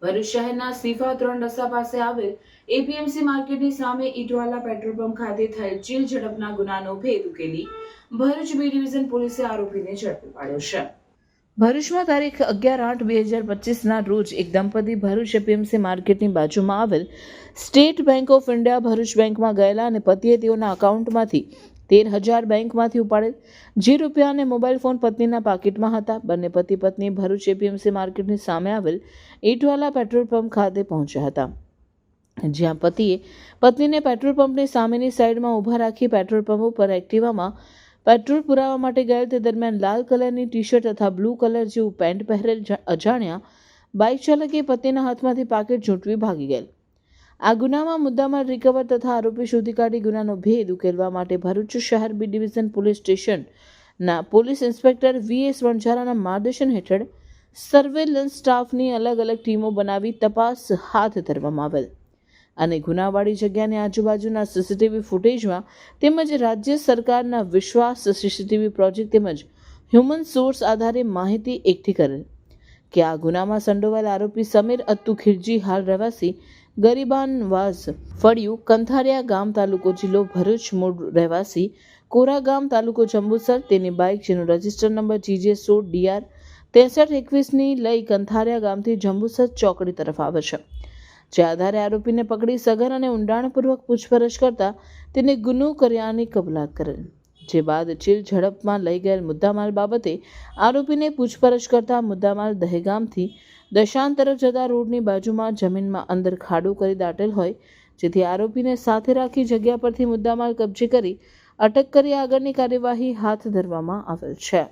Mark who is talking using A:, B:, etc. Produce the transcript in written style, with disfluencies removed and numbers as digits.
A: ભરૂચ શહેરના સીફા 3 રસ્તા પાસે આવેલ એપીએમસી માર્કેટની સામે ઈટવાલા પેટ્રોલ પંપ ખાતે થયેલ ચીલ ઝડપના ગુનાનો ભેદ ઉકેલી ભરૂચ બી ડિવિઝન પોલીસે આરોપીને ઝડપી પાડ્યો છે. ભરૂચમાં તારીખ 11/8/2025ના રોજ એક દંપતી ભરૂચ એપીએમસી માર્કેટની બાજુમાં આવેલ state bank of India Bharuch બેંકમાં ગયેલા અને પતિએ તેઓના એકાઉન્ટમાંથી 13,000 બેંકમાંથી ઉપાડેલ જે રૂપિયા અને મોબાઈલ ફોન પત્નીના પાકીટમાં હતા. બંને પતિ પત્ની ભરૂચ એપીએમસી માર્કેટની સામે આવેલ ઈટવાલા પેટ્રોલ પંપ ખાતે પહોંચ્યા હતા, જ્યાં પતિએ પત્નીને પેટ્રોલ પંપની સામેની સાઈડમાં ઊભા રાખી પેટ્રોલ પંપ ઉપર એક્ટિવામાં પેટ્રોલ પુરાવા માટે ગયેલ તે દરમિયાન લાલ કલરની ટી શર્ટ તથા બ્લુ કલર જેવું પેન્ટ પહેરેલ અજાણ્યા બાઇક ચાલકે પત્નીના હાથમાંથી પાકીટ ઝૂંટવી ભાગી ગયેલ. આ ગુનામાં મુદ્દામાલ રિકવર તથા આરોપી શોધી કાઢી ગુનાનો ભેદ ઉકેલવા માટે ભરૂચ શહેર બી ડિવિઝન પોલીસ સ્ટેશનના પોલીસ ઇન્સ્પેક્ટર વીએસ વણઝારાના માર્ગદર્શન હેઠળ સર્વેલન્સ સ્ટાફની અલગ અલગ ટીમો બનાવી તપાસ હાથ ધરવામાં આવેલ અને ગુનાવાળી જગ્યાની આજુબાજુના સીસીટીવી ફૂટેજમાં તેમજ રાજ્ય સરકારના વિશ્વાસ સીસીટીવી પ્રોજેક્ટ તેમજ હ્યુમન સોર્સ આધારે માહિતી એકઠી કરેલ કે આ ગુનામાં સંડોવાયેલ આરોપી સમીર અત્તુ ખીરજી હાલ રહેવાસી ગરીબાનવાસ ફળિયું કંથારિયા ગામ તાલુકો જિલ્લો ભરૂચ મૂળ રહેવાસી કોરા ગામ તાલુકો જંબુસર તેની બાઇક જેનો રજિસ્ટર નંબર GJ16DR 6321ની લઈ કંથારિયા ગામથી જંબુસર ચોકડી તરફ આવે છે. જે આધારે આરોપીને પકડી સઘન અને ઊંડાણપૂર્વક પૂછપરછ કરતા તેને ગુનો કર્યાની કબૂલાત કરેલ. જે બાદ ચીલ ઝડપમાં લઈ ગયેલ મુદ્દામાલ બાબતે આરોપીને પૂછપરછ કરતા મુદ્દામાલ દહેગામથી દશાન તરફ જતા રોડની બાજુમાં જમીનમાં અંદર ખાડો કરી દાટેલ હોય, જેથી આરોપીને સાથે રાખી જગ્યા પરથી મુદ્દામાલ કબજે કરી અટક કરી આગળની કાર્યવાહી હાથ ધરવામાં આવેલ છે.